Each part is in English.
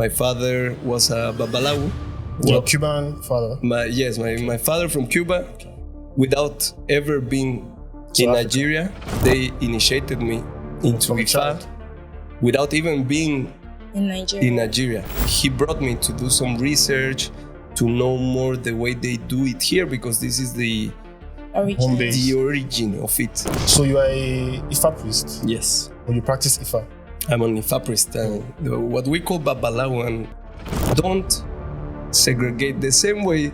My father was a Babalawu. Your Cuban father? My father from Cuba. Without ever being in Africa. Nigeria, they initiated me into From a Ifa. child? Without even being In Nigeria. in Nigeria. He brought me to do some research, to know more the way they do it here, because this is the Home base. the origin of it. So you are a Ifa priest? Yes, Or you practice Ifa? I'm an Ifa priest. What we call Babalawo, and don't segregate the same way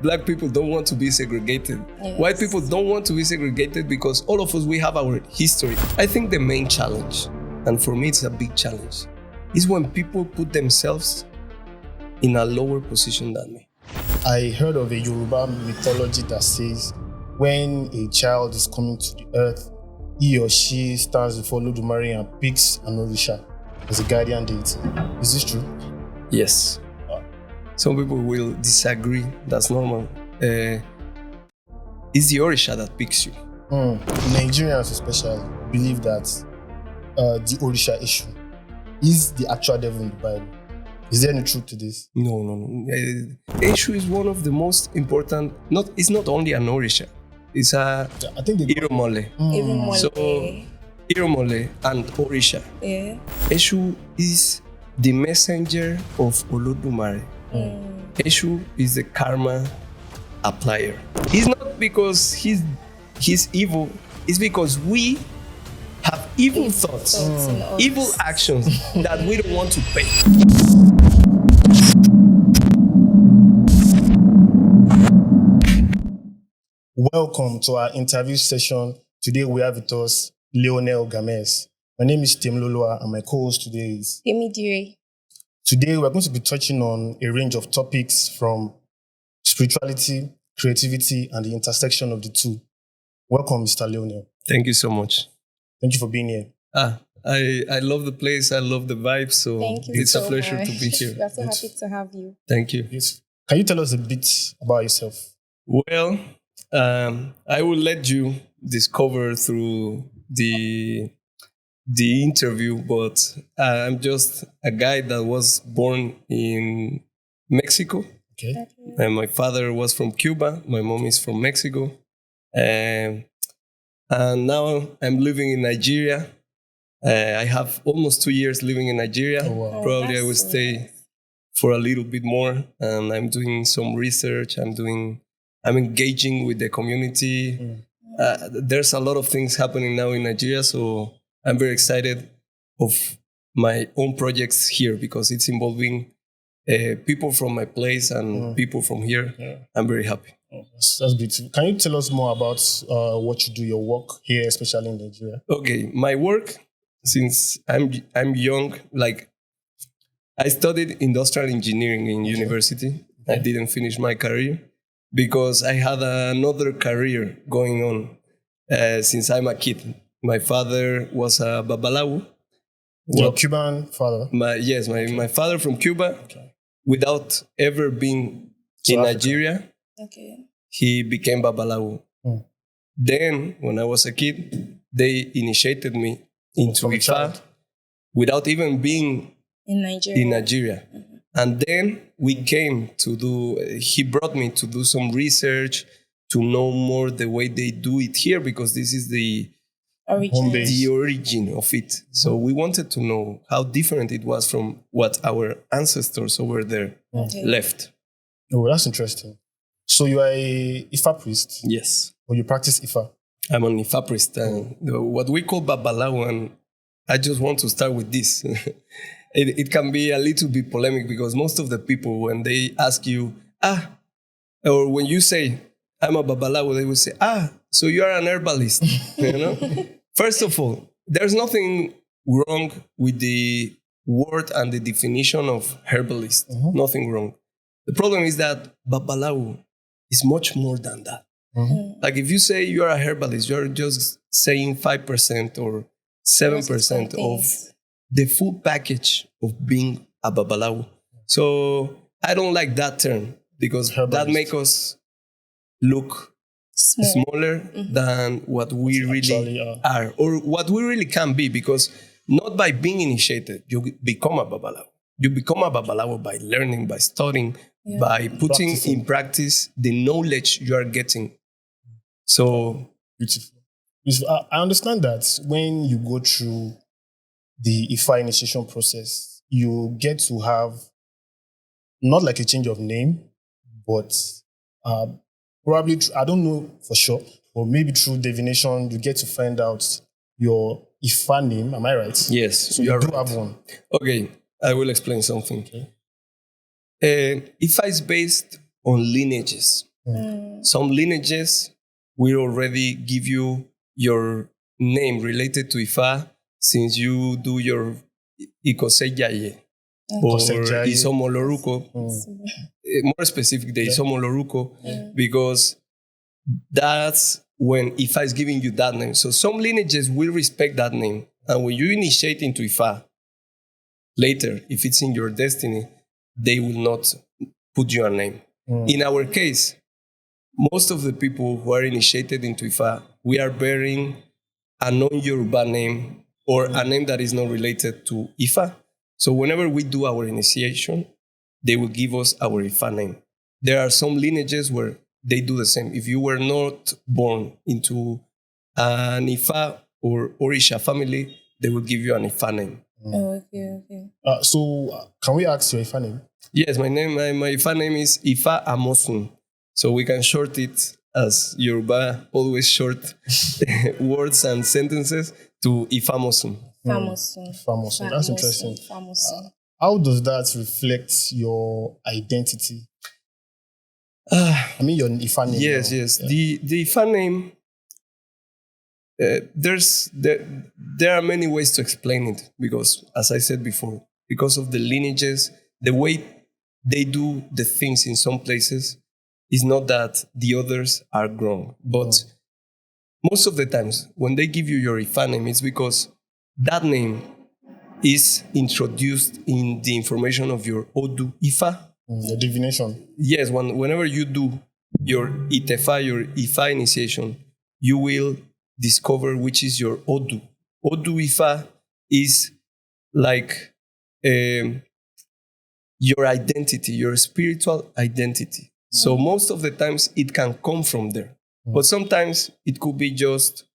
black people don't want to be segregated. Yes. White people don't want to be segregated because all of us, we have our history. I think the main challenge, and for me it's a big challenge, is when people put themselves in a lower position than me. I heard of a Yoruba mythology that says when a child is coming to the earth, he or she stands before Olodumare and picks an Orisha as a guardian deity. Is this true? Yes. Some people will disagree. That's normal. It's the Orisha that picks you. Nigerians especially believe that the Orisha Eshu is the actual devil in the Bible. Is there any truth to this? No. Eshu is one of the most important. It's not only an Orisha. It's a I think they Iromole. Even one So day. Iromole and Orisha. Yeah. Eshu is the messenger of Olodumare. Eshu is the karma applier. It's not because he's evil. It's because we have evil thoughts, in us. evil actions that we don't want to pay. Welcome to our interview session. Today we have with us Lionel Gamez. My name is Tim Loloa and my co-host today is... Emidire. Today we're going to be touching on a range of topics from spirituality, creativity, and the intersection of the two. Welcome, Mr. Lionel. Thank you so much. Thank you for being here. I love the place. I love the vibe. So Thank you it's so a pleasure much. to be here. We are so happy to have you. Thank you. Yes. Can you tell us a bit about yourself? Well, I will let you discover through the interview, but I'm just a guy that was born in Mexico. Okay. And my father was from Cuba. My mom is from Mexico. And now I'm living in Nigeria. I have almost 2 years living in Nigeria. Oh, wow. Probably I that's will so stay nice. for a little bit more. And I'm doing some research. I'm engaging with the community. There's a lot of things happening now in Nigeria. So I'm very excited of my own projects here because it's involving people from my place and people from here. Yeah. I'm very happy. Oh, that's beautiful. Can you tell us more about what you do, your work here, especially in Nigeria? Okay, my work, since I'm young, like I studied industrial engineering in university. I didn't finish my career because I had another career going on since I'm a kid. My father was a Babalawu. Your Cuban father? My father from Cuba. Okay. Without ever being in Africa. Nigeria, Okay. he became Babalawu. Then, when I was a kid, they initiated me into From a Ifa child? without even being In Nigeria. in Nigeria. And then he brought me to do some research, to know more the way they do it here, because this is the Home base. the origin of it. So we wanted to know how different it was from what our ancestors over there Okay. left. Oh, that's interesting. So you are a Ifa priest? Yes. Or you practice Ifa? I'm an Ifa priest. What we call Babalawo, and I just want to start with this. It can be a little bit polemic because most of the people, when they ask you, or when you say, I'm a Babalawo, they will say, so you are an herbalist, you know? First of all, there's nothing wrong with the word and the definition of herbalist. Nothing wrong. The problem is that Babalawo is much more than that. Like if you say you're a herbalist, you're just saying 5% or 7% of the full package of being a Babalawo. So I don't like that term because Herbalist. that makes us look smaller than what we really Actually, are, or what we really can be, because not by being initiated, you become a Babalawo. You become a Babalawo by learning, by studying, Yeah. by putting Practicing. in practice the knowledge you are getting. So, Beautiful. Beautiful. I understand that when you go through the Ifa initiation process, you get to have not like a change of name, but probably, I don't know for sure, or maybe through divination, you get to find out your Ifa name. Am I right? yes, So you you are do right. have one. Okay, I will explain something. Okay. Ifa is based on lineages. Mm. Some lineages will already give you your name related to Ifa since you do your Ikosejaye or Ikosejaye. Isomoloruko. More specific, the Isomoloruko, because that's when Ifa is giving you that name. So some lineages will respect that name. And when you initiate into Ifa, later, if it's in your destiny, they will not put you a name. In our case, most of the people who are initiated into Ifa, we are bearing a non-Yoruba name or a name that is not related to Ifa. So whenever we do our initiation, they will give us our Ifa name. There are some lineages where they do the same. If you were not born into an Ifa or Orisha family, they will give you an Ifa name. Okay. So can we ask your Ifa name? Yes, my Ifa name is Ifamosu. So we can short it as Yoruba always short words and sentences to Ifamosu. Famoso. That's interesting. Famoso. How does that reflect your identity? I mean, your Ifa name. Yes. Yeah. The Ifa name, there are many ways to explain it because, as I said before, because of the lineages, the way they do the things in some places is not that the others are wrong. But most of the times, when they give you your Ifa name, it's because that name is introduced in the information of your Odu Ifa. The divination. Yes, whenever you do your Itefa, your Ifa initiation, you will discover which is your Odu. Odu Ifa is like your identity, your spiritual identity. So most of the times it can come from there. But sometimes it could be just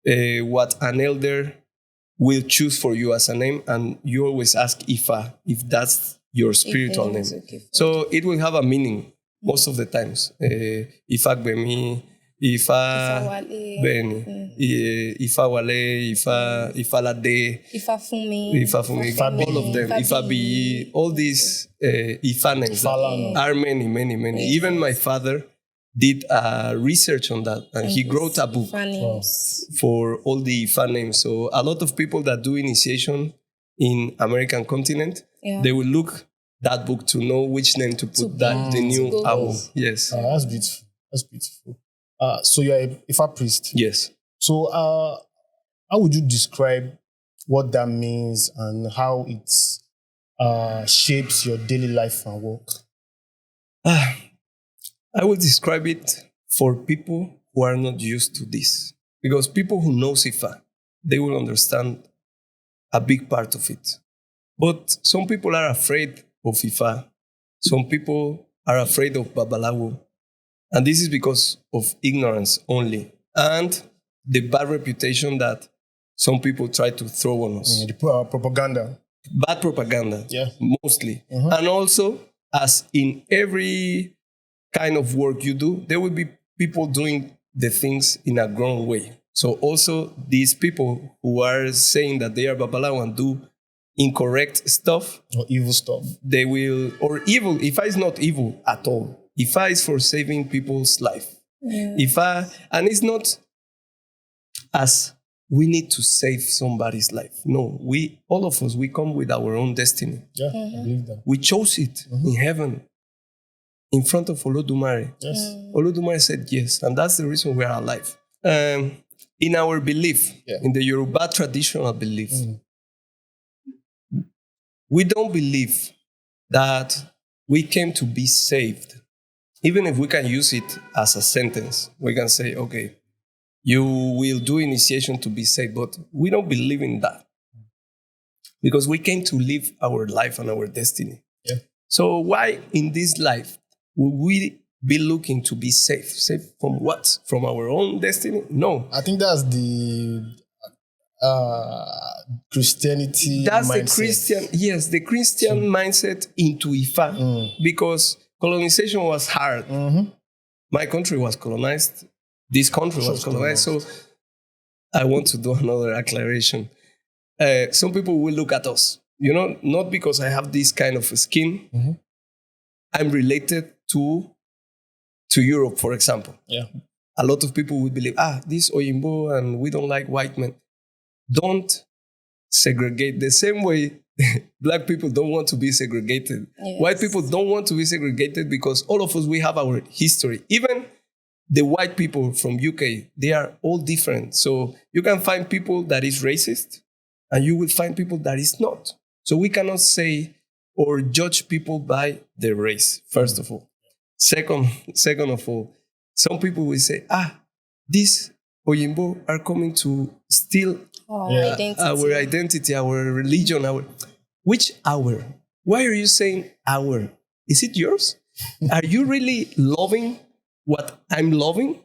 what an elder will choose for you as a name, and you always ask Ifa if that's your spiritual name. Okay. So it will have a meaning most of the times. Ifa Gbemi, Ifa Beni, Ifa Wale, Ifa Lade, Ifa Fumi. all of them, Ifa Biyi, all these Ifa names are many. Even my father did research on that, and he wrote a book for all the Ifa names. So a lot of people that do initiation in American continent, they will look that book to know which name to put the new album. Yes. That's beautiful. That's beautiful. So you're a Ifa priest. Yes. So how would you describe what that means and how it shapes your daily life and work? I will describe it for people who are not used to this. Because people who know Ifa, they will understand a big part of it. But some people are afraid of Ifa. Some people are afraid of Babalawo. And this is because of ignorance only. And the bad reputation that some people try to throw on us. The propaganda. Bad propaganda, mostly. Mm-hmm. And also, as in every kind of work you do, there will be people doing the things in a wrong way. So also, these people who are saying that they are Babalawo and do incorrect stuff, or evil stuff, they will, or evil, Ifa is not evil at all. Ifa is for saving people's life. Ifa, and it's not as we need to save somebody's life. No, all of us, we come with our own destiny. Yeah, I believe that. We chose it in heaven, in front of Olodumare. Yes. Olodumare said yes, and that's the reason we are alive. In our belief, in the Yoruba traditional belief, we don't believe that we came to be saved. Even if we can use it as a sentence, we can say, okay, you will do initiation to be saved, but we don't believe in that. because we came to live our life and our destiny. Yeah. So why in this life would we be looking to be safe? Safe from what? From our own destiny? No. I think that's the Christianity That's mindset. the Christian mindset into Ifa, because colonization was hard. My country was colonized. This country was colonized. So I want to do another acceleration. Some people will look at us, not because I have this kind of skin. I'm related to Europe, for example. Yeah. A lot of people would believe, this Oyinbo and we don't like white men. Don't segregate the same way Black people don't want to be segregated. Yes. White people don't want to be segregated because all of us, we have our history. Even the white people from UK, they are all different. So you can find people that is racist and you will find people that is not. So we cannot say or judge people by their race, first of all. Second of all, some people will say, these Oyinbo are coming to steal our identity, our religion, which our? Why are you saying our? Is it yours? Are you really loving what I'm loving?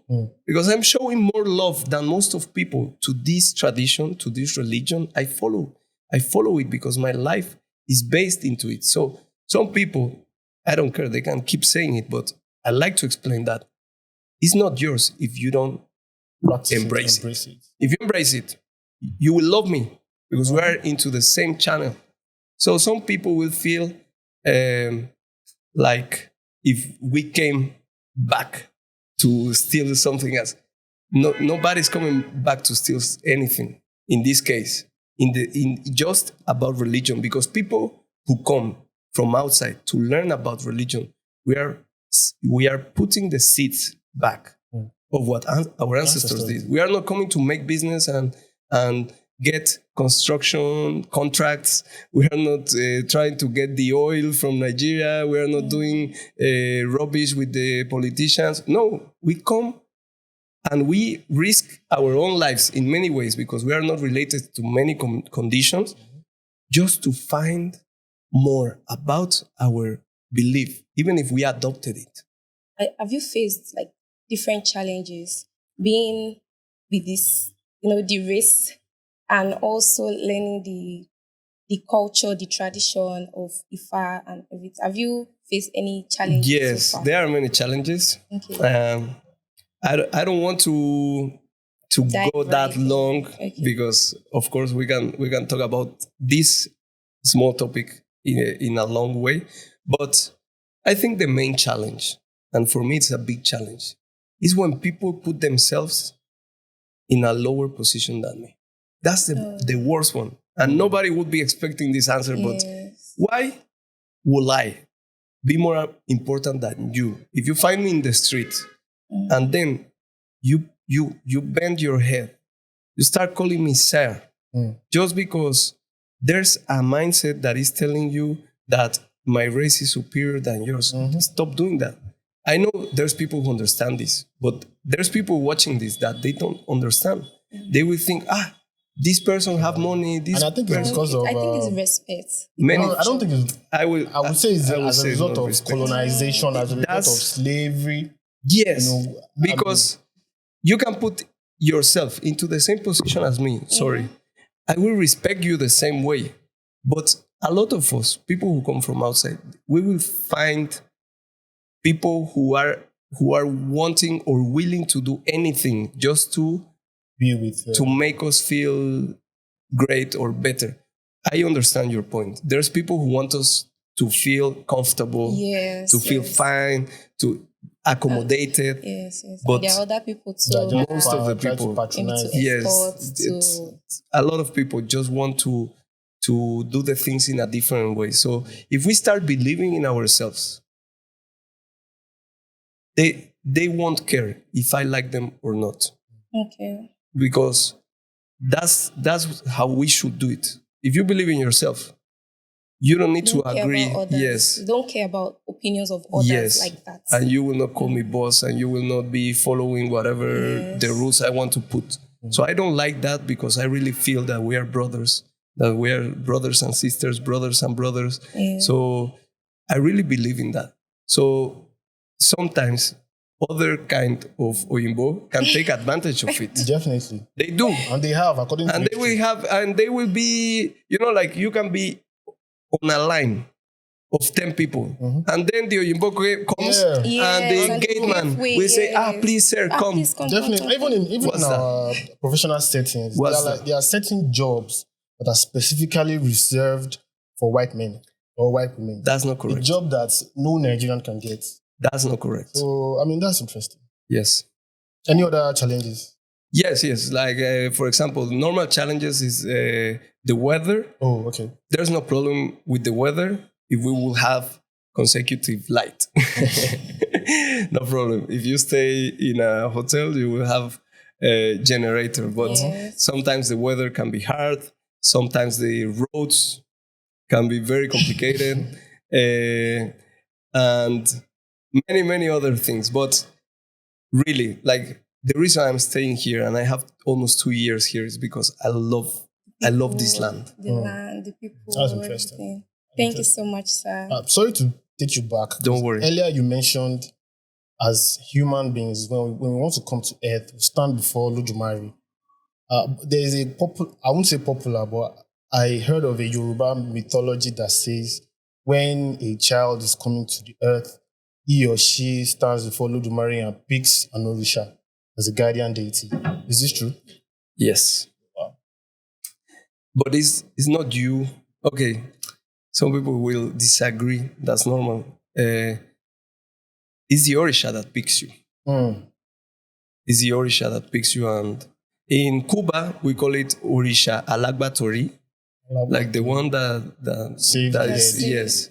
Because I'm showing more love than most of people to this tradition, to this religion. I follow it because my life is based into it. So some people, I don't care, they can keep saying it, but I like to explain that it's not yours if you don't embrace it. If you embrace it, you will love me because we are into the same channel. So some people will feel like if we came back to steal something else. Nobody's coming back to steal anything in this case, in just about religion, because people who come from outside to learn about religion, we are putting the seeds back of what our ancestors did. We are not coming to make business and get construction contracts. We are not trying to get the oil from Nigeria. We are not doing rubbish with the politicians. No, we come and we risk our own lives in many ways because we are not related to many conditions just to find more about our belief, even if we adopted it. Have you faced like different challenges being with this, the race, and also learning the culture, the tradition of Ifa and everything? Have you faced any challenges? Yes, so far? There are many challenges. Okay. I don't want to go that long because, of course, we can talk about this small topic in a long way. But I think the main challenge, and for me it's a big challenge, is when people put themselves in a lower position than me. That's the worst one. And nobody would be expecting this answer, but why will I be more important than you? If you find me in the street and then you bend your head, you start calling me sir, just because there's a mindset that is telling you that my race is superior than yours. Stop doing that. I know there's people who understand this, but there's people watching this that they don't understand. They will think, this person have money. And I think it's because of... I think it's respect. I don't think it's... I would say it's as a result of respect. Colonization, as a result of slavery. Yes, because you can put yourself into the same position as me. Sorry. I will respect you the same way. But a lot of us, people who come from outside, we will find people who are wanting or willing to do anything just to be with to make us feel great or better. I understand your point. There's people who want us to feel comfortable, to feel fine, to accommodated. Yes. But there are other people too. Most of the people, a lot of people just want to do the things in a different way. So if we start believing in ourselves, they won't care if I like them or not. Okay. Because that's how we should do it. If you believe in yourself, you don't need to agree. Yes. You don't care about opinions of others like that. And you will not call me boss, and you will not be following whatever the rules I want to put. So I don't like that, because I really feel that we are brothers, that we are brothers and sisters, brothers and brothers. Yeah. So I really believe in that. So sometimes other kind of Oyinbo can take advantage of it. Definitely. They do. And they have, according to And they will have, and they will be, like you can be on a line of 10 people. And then the Oyinbo comes Yeah. and the And gate man halfway, will say, yes. please sir, come. Please come. Definitely. Even What's in our professional settings, there are certain jobs that are specifically reserved for white men or white women. That's not A correct. job that no Nigerian can get. That's not correct. So, I mean, that's interesting. Yes. Any other challenges? Yes. Like, for example, normal challenges is the weather. Oh, okay. There's no problem with the weather if we will have consecutive light. No problem. If you stay in a hotel, you will have a generator. But sometimes the weather can be hard. Sometimes the roads can be very complicated. And many other things. But really, like, the reason I'm staying here and I have almost 2 years here is because I love this land. The land, the people. That's interesting. Everything. Thank you so much, sir. Sorry to take you back. Don't worry. Earlier you mentioned as human beings, when we want to come to earth, we stand before Olodumare. There is I won't say popular, but I heard of a Yoruba mythology that says when a child is coming to the earth, he or she stands before Olodumare and picks an Orisha as a guardian deity. Is this true? Yes. Wow. But it's not you. Okay. Some people will disagree. That's normal. It's the Orisha that picks you. It's the Orisha that picks you. And in Cuba, we call it Orisha Alagbatori. Like the one that Save that the is, dead. yes.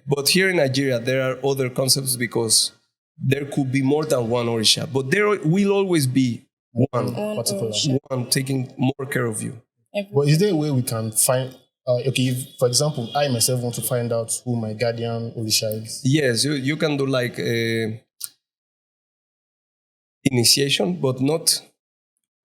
But here in Nigeria, there are other concepts because there could be more than one Orisha. But there will always be one Particular. Orisha. one taking more care of you. But is there a way we can find, if, for example, I myself want to find out who my guardian Orisha is? Yes, you can do like initiation, but not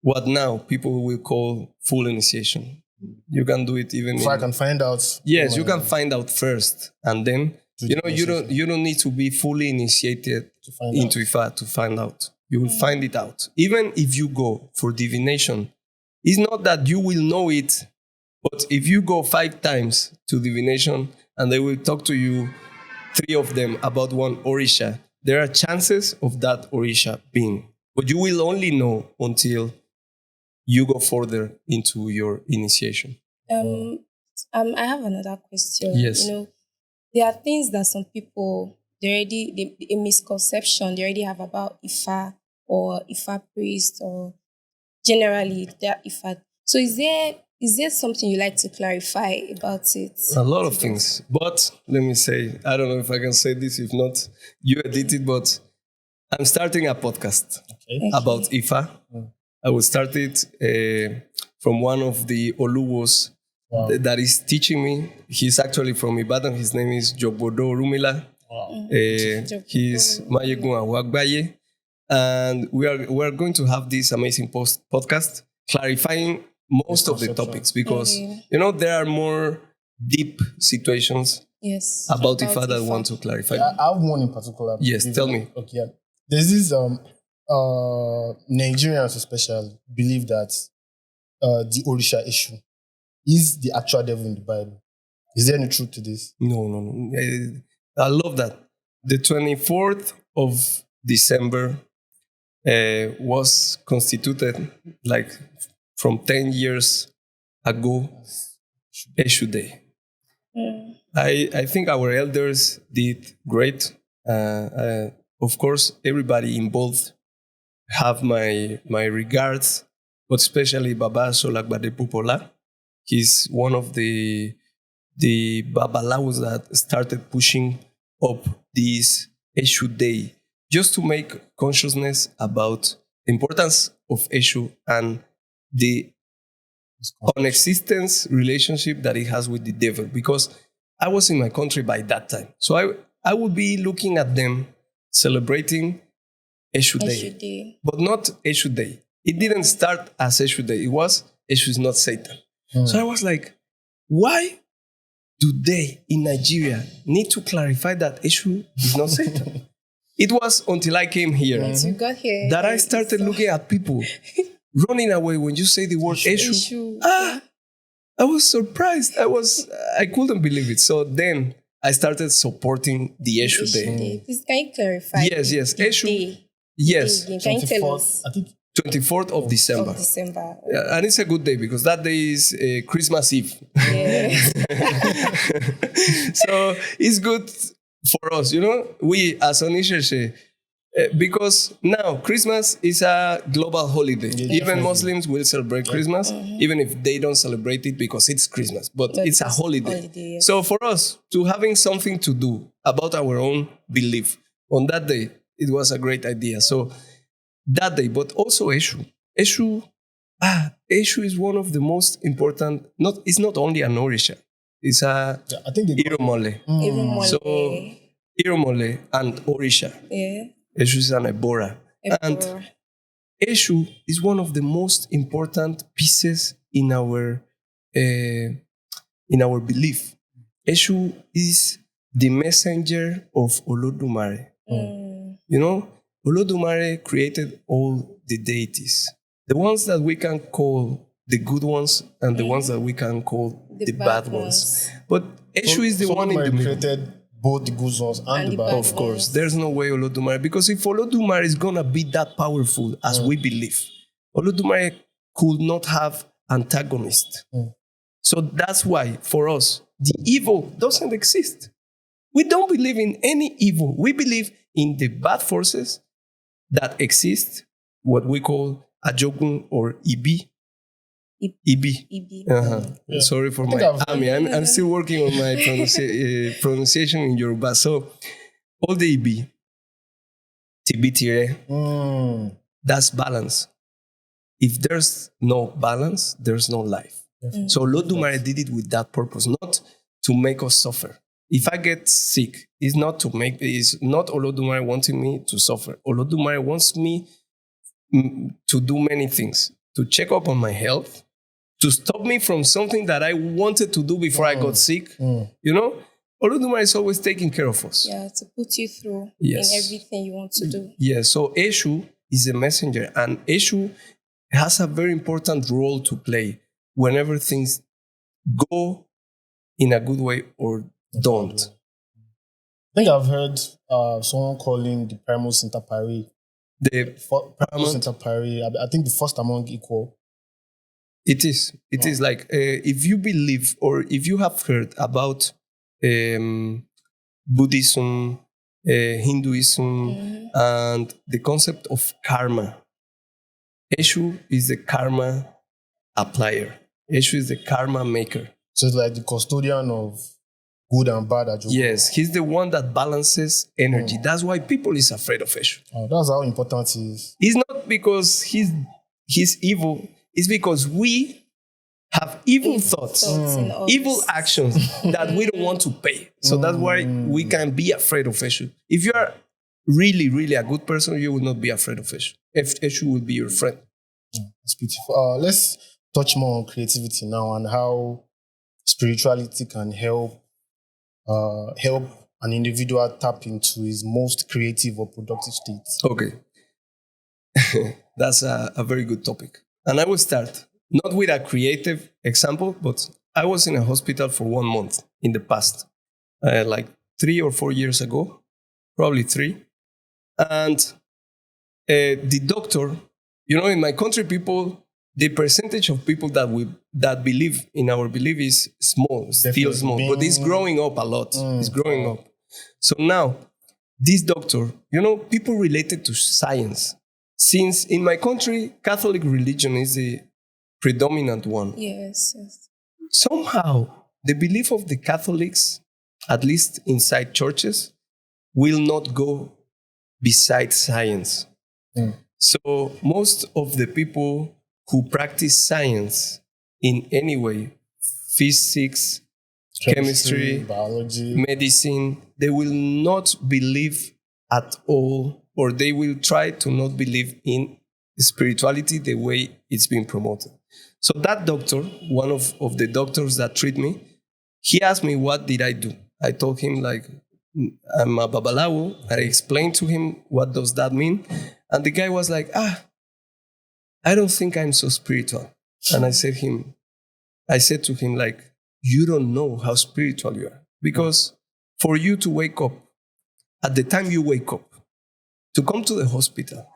what now people will call full initiation. You can do it even. If I can find out. Yes, you can find out first, and then you don't need to be fully initiated into Ifa to find out. You will find it out. Even if you go for divination, it's not that you will know it, but if you go 5 times to divination and they will talk to you, 3 of them about one Orisha, there are chances of that Orisha being. But you will only know until you go further into your initiation. I have another question. Yes. There are things that some people, a misconception they already have about Ifa or Ifa priest or generally that Ifa. So is there something you like to clarify about it? A lot of things. But let me say, I don't know if I can say this, if not, you edit it, but I'm starting a podcast about Ifa. I will start it from one of the Oluwos that is teaching me. He's actually from Ibadan. His name is Jogbodo Rumila. He's Mayegun Awagbaye. And we are going to have this amazing podcast clarifying most of the topics because, there are more deep situations about Ifa that I want to clarify. I have one in particular. Yes, tell me. Okay, yeah. There's this Nigerians especially believe that the Orisha Eshu is the actual devil in the Bible. Is there any truth to this? No. I love that. The 24th of December was constituted like from 10 years ago, Eshu Day. I think our elders did great. Of course, everybody involved have my regards, but especially Baba Solagbade Pupola. He's one of the Babalawus that started pushing up this Eshu Day just to make consciousness about the importance of Eshu and the unexistence relationship that it has with the devil. Because I was in my country by that time. So I would be looking at them celebrating Eshu Day, but not Eshu Day. It didn't start as Eshu Day. It was Eshu is not Satan. So I was like, why do they in Nigeria need to clarify that Eshu is not Satan? It was until I came here Once you got here, that I started looking at people running away when you say the word Eshu. I was surprised. I couldn't believe it. So then I started supporting the Eshu Day. Please, can you clarify? Yes. Eshu. Day? Yes. Day again. Can you tell us? I think 24th of December. Yeah, and it's a good day because that day is Christmas Eve. Yeah. So it's good for us, we as Onisheshe, because now Christmas is a global holiday. Even Muslims will celebrate Christmas, even if they don't celebrate it because it's Christmas, but it's a holiday. Yes. So for us to having something to do about our own belief on that day, it was a great idea. So that day, but also Eshu. Eshu is one of the most important, it's not only an Orisha, it's a I think Iromole. Iromole. So Iromole and Orisha. Yeah. Eshu is an Ebora. And Eshu is one of the most important pieces in our belief. Eshu is the messenger of Olodumare. Olodumare created all the deities. The ones that we can call the good ones and the ones that we can call the bad ones. But Eshu is the one in the middle. Created both the good ones and the bad ones. Of course, there's no way Olodumare, because if Olodumare is going to be that powerful as we believe, Olodumare could not have antagonists. So that's why, for us, the evil doesn't exist. We don't believe in any evil. We believe in the bad forces that exist, what we call Ajogun or Ibi. Ibi. Yeah. Sorry for my army. I'm still working on my pronunciation in Yoruba. So, all the Ibi, Tibitire, that's balance. If there's no balance, there's no life. So, Olodumare did it with that purpose, not to make us suffer. If I get sick, it's not Olodumare wanting me to suffer. Olodumare wants me to do many things, to check up on my health, to stop me from something that I wanted to do before I got sick. Olodumare is always taking care of us. Yeah, to put you through in everything you want to do. Yeah, so Eshu is a messenger, and Eshu has a very important role to play whenever things go in a good way or don't. I think I've heard someone calling the primus inter pares. The primus inter pares, I think the first among equal. It is. It is like if you believe or if you have heard about Buddhism, Hinduism, and the concept of karma, Eshu is the karma applier. Eshu is the karma maker. So it's like the custodian of good and bad. Yes, he's the one that balances energy. That's why people is afraid of Eshu. Oh, that's how important he is. It's not because he's evil. It's because we have evil thoughts, evil actions that we don't want to pay. So that's why we can be afraid of Eshu. If you are really, really a good person, you will not be afraid of Eshu. Eshu will be your friend. That's beautiful. Let's touch more on creativity now and how spirituality can help an individual tap into his most creative or productive state. Okay. That's a very good topic. And I will start, not with a creative example, but I was in a hospital for 1 month in the past, like 3 or 4 years ago, probably 3. And the doctor, in my country, the percentage of people that believe in our belief is small, still small, but it's growing up a lot. It's growing up. So now, this doctor, people related to science. Since in my country, Catholic religion is the predominant one. Yes. Somehow, the belief of the Catholics, at least inside churches, will not go beside science. So most of the people who practice science in any way, physics, chemistry, biology, medicine, they will not believe at all, or they will try to not believe in spirituality the way it's being promoted. So that doctor, one of the doctors that treat me, he asked me, what did I do? I told him, like, I'm a Babalawo. I explained to him, what does that mean? And the guy was like, I don't think I'm so spiritual. And I said to him, like, you don't know how spiritual you are. Because for you to wake up, at the time you wake up, to come to the hospital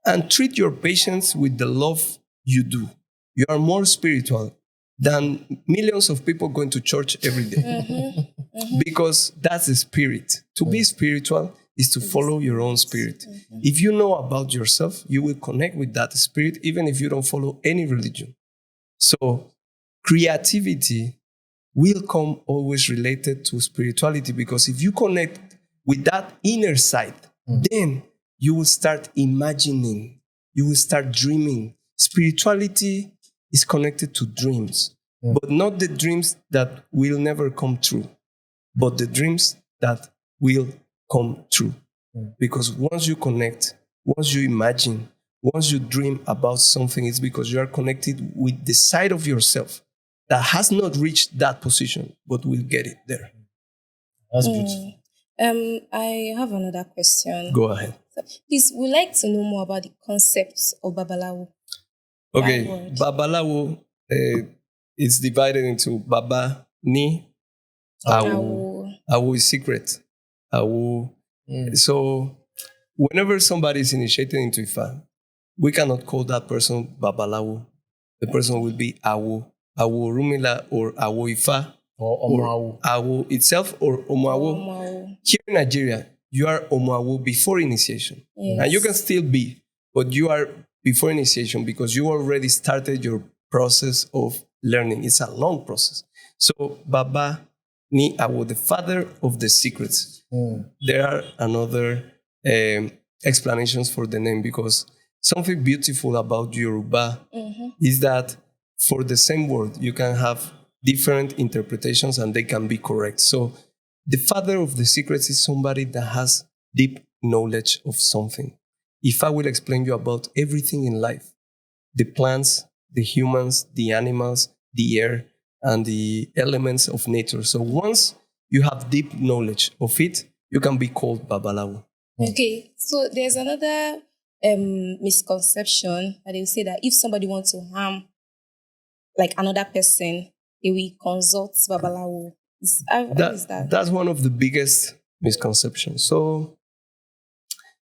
and treat your patients with the love you do, you are more spiritual than millions of people going to church every day. Because that's the spirit. To be spiritual is to follow your own spirit. If you know about yourself, you will connect with that spirit, even if you don't follow any religion. So creativity will come always related to spirituality, because if you connect with that inner side, then you will start imagining, you will start dreaming. Spirituality is connected to dreams, but not the dreams that will never come true, but the dreams that will come true. Because once you connect, once you imagine, once you dream about something, it's because you are connected with the side of yourself that has not reached that position, but will get it there. That's beautiful. I have another question. Go ahead. So, please, we'd like to know more about the concepts of Babalawo. Okay, That word. Babalawo is divided into Baba, Ni, Awu. Awu is secret. Awu. So whenever somebody is initiated into Ifa, we cannot call that person Babalawo. The person will be Awu, Awu Rumila, or Awu Ifa, Or Omawu. Awu itself, or Omawo. Omawo. Here in Nigeria, you are Omawo before initiation. Yes. And you can still be, but you are before initiation because you already started your process of learning. It's a long process. So Baba Ni Awo, the father of the secrets. There are another explanations for the name, because something beautiful about Yoruba is that for the same word, you can have different interpretations and they can be correct. So the father of the secrets is somebody that has deep knowledge of something. If I will explain you about everything in life, the plants, the humans, the animals, the air, and the elements of nature. So once you have deep knowledge of it, you can be called Babalawo. Okay, so there's another misconception that they will say that if somebody wants to harm like another person, they will consult Babalawo. How is that? That's one of the biggest misconceptions. So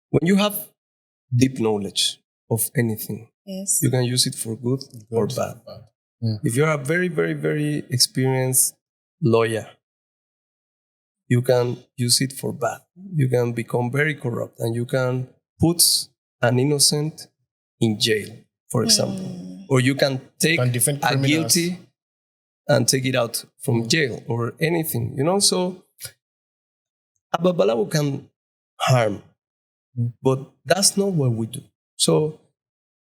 when you have deep knowledge of anything, Yes. you can use it for good or bad. If you're a very, very, very experienced lawyer, you can use it for bad. You can become very corrupt and you can put an innocent in jail, for example. Or you can take defend a criminals. guilty and take it out from jail or anything, you know? So a Babalawo can harm, but that's not what we do. So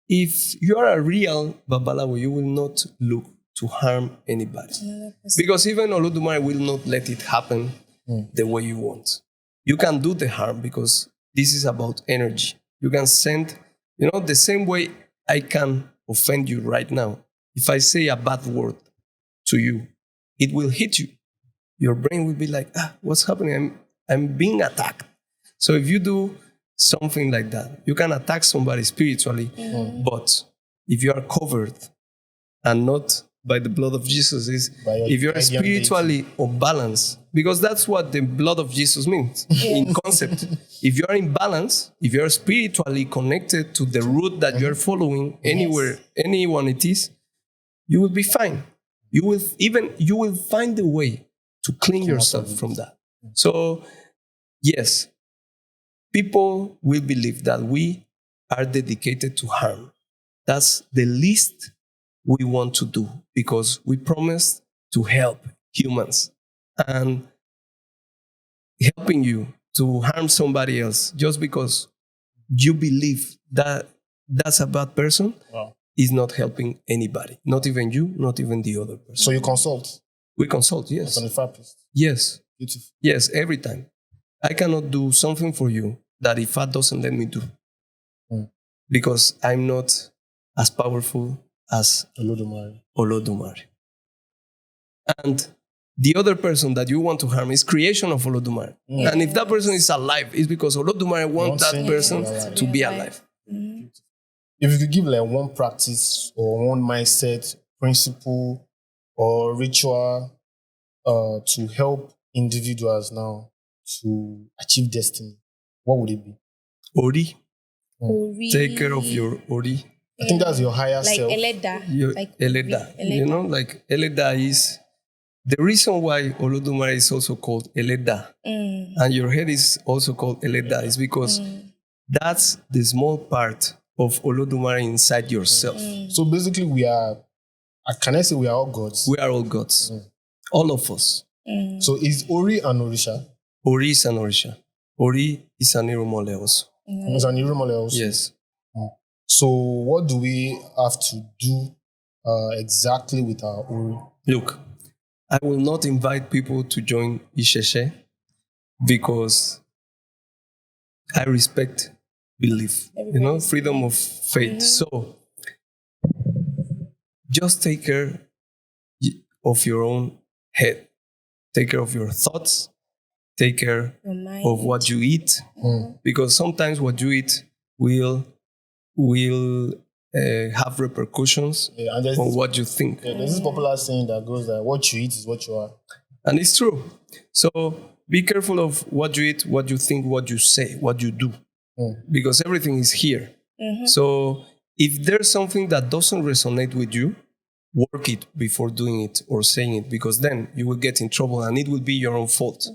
if you are a real Babalawo, you will not look to harm anybody. Because even Olodumare will not let it happen the way you want. You can do the harm because this is about energy. You can send, the same way I can offend you right now. If I say a bad word to you, it will hit you. Your brain will be like, what's happening? I'm being attacked. So if you do something like that, you can attack somebody spiritually, but if you are covered and not by the blood of Jesus, if you're spiritually unbalanced, because that's what the blood of Jesus means in concept. If you are in balance, if you are spiritually connected to the route that you're following, anywhere, anyone it is, you will be fine. You will find a way to clean yourself from that. So, yes, people will believe that we are dedicated to harm. That's the least we want to do because we promise to help humans. And helping you to harm somebody else just because you believe that that's a bad person is not helping anybody. Not even you, not even the other person. So you consult? We consult, yes. As an therapist? Yes. Beautiful. Yes, every time. I cannot do something for you that Ifa doesn't let me do. Because I'm not as powerful as Olodumare. Olodumare. And the other person that you want to harm is creation of Olodumare. And if that person is alive, it's because Olodumare wants that him person to be alive. to be alive. If you could give like one practice or one mindset, principle, or ritual to help individuals now to achieve destiny, what would it be? Ori. Ori. Take care of your Ori. I think that's your higher Like self. Eleda. Your Like Eleda. Eleda. You know, like Eleda is the reason why Olodumare is also called Eleda and your head is also called Eleda is because that's the small part of Olodumare inside yourself. So basically, can I say we are all gods? We are all gods. All of us. So is Ori an Orisha? Ori is an Orisha. Ori is an Irumole also. It's an Irumole also? Yes. So what do we have to do exactly with our Ori? Look, I will not invite people to join Isheshe because I respect belief, freedom of faith. So just take care of your own head. Take care of your thoughts. Take care of what you eat. Because sometimes what you eat will have repercussions on what you think. There's this popular saying that goes that what you eat is what you are. And it's true. So be careful of what you eat, what you think, what you say, what you do. Because everything is here. So if there's something that doesn't resonate with you, work it before doing it or saying it, because then you will get in trouble and it will be your own fault.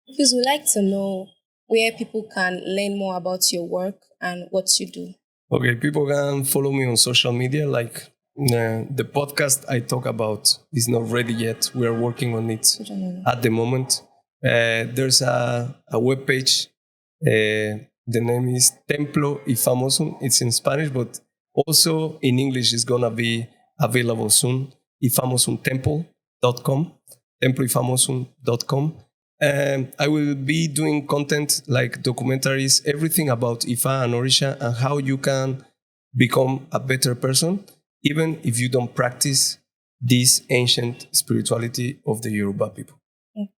Because we'd like to know where people can learn more about your work and what you do. Okay, people can follow me on social media. Like the podcast I talk about is not ready yet. We are working on it at the moment. There's a webpage. The name is Templo Ifamosu. It's in Spanish, but also in English it's going to be available soon. ifamosuntemple.com, temploifamosun.com. I will be doing content like documentaries, everything about Ifa and Orisha and how you can become a better person, even if you don't practice this ancient spirituality of the Yoruba people.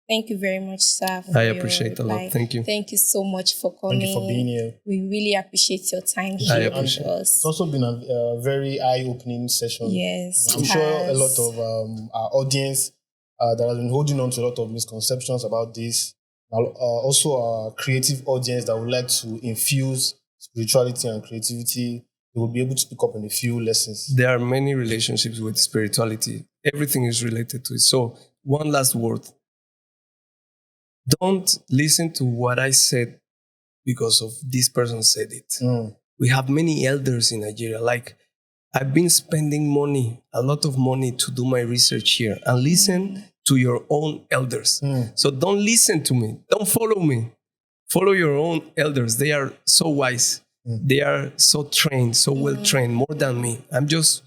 Thank you very much, sir. I appreciate a lot. Thank you. Thank you so much for coming. Thank you for being here. We really appreciate your time here. I appreciate with us. It's also been a very eye-opening session. Yes. I'm sure a lot of our audience that has been holding on to a lot of misconceptions about this. Also our creative audience that would like to infuse spirituality and creativity, they will be able to pick up on a few lessons. There are many relationships with spirituality. Everything is related to it. So one last word. Don't listen to what I said because of this person said it. We have many elders in Nigeria. Like I've been spending money, a lot of money to do my research here and listen to your own elders. So don't listen to me. Don't follow me. Follow your own elders. They are so wise. They are so trained, so well trained, more than me. I'm just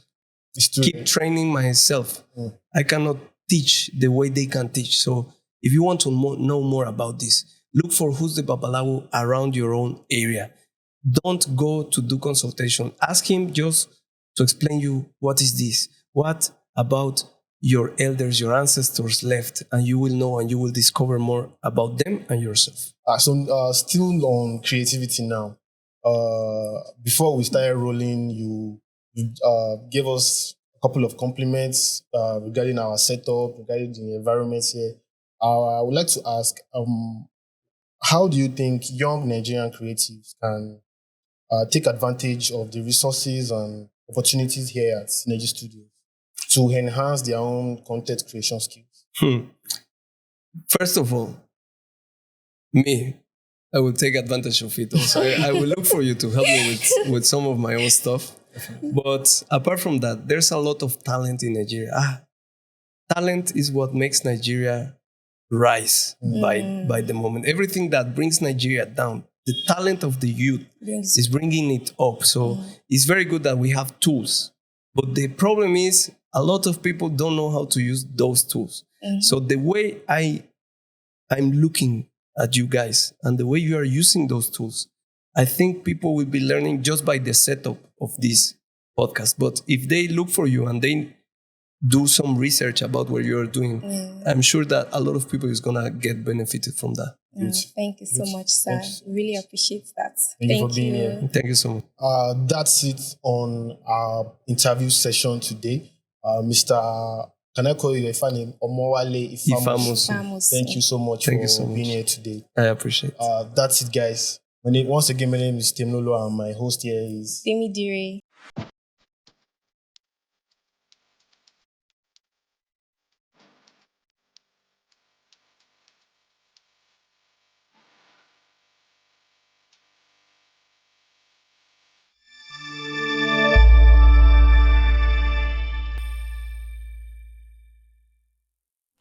keep training myself. I cannot teach the way they can teach. So if you want to know more about this, look for who's the Babalawo around your own area. Don't go to do consultation. Ask him just to explain you what is this, what about your elders, your ancestors left, and you will know and you will discover more about them and yourself. So still on creativity now. Before we started rolling, you gave us a couple of compliments regarding our setup, regarding the environment here. I would like to ask, how do you think young Nigerian creatives can take advantage of the resources and opportunities here at Synergy Studios to enhance their own content creation skills? First of all, I will take advantage of it also. I will look for you to help me with some of my own stuff. But apart from that, there's a lot of talent in Nigeria. Talent is what makes Nigeria rise by the moment. Everything that brings Nigeria down, the talent of the youth is bringing it up. So it's very good that we have tools. But the problem is a lot of people don't know how to use those tools. So the way I'm looking at you guys and the way you are using those tools, I think people will be learning just by the setup of this podcast. But if they look for you and they do some research about what you're doing, I'm sure that a lot of people is gonna get benefited from that. Thank you so much, sir. Thanks. Really appreciate that. Thank you for being here. Thank you so much. That's it on our interview session today. Mr. Can I call you a fan name? Omowale Ifamosu. Thank you so much for being here today. I appreciate it. That's it, guys. Once again, my name is Temlolo and my host here is Temidire.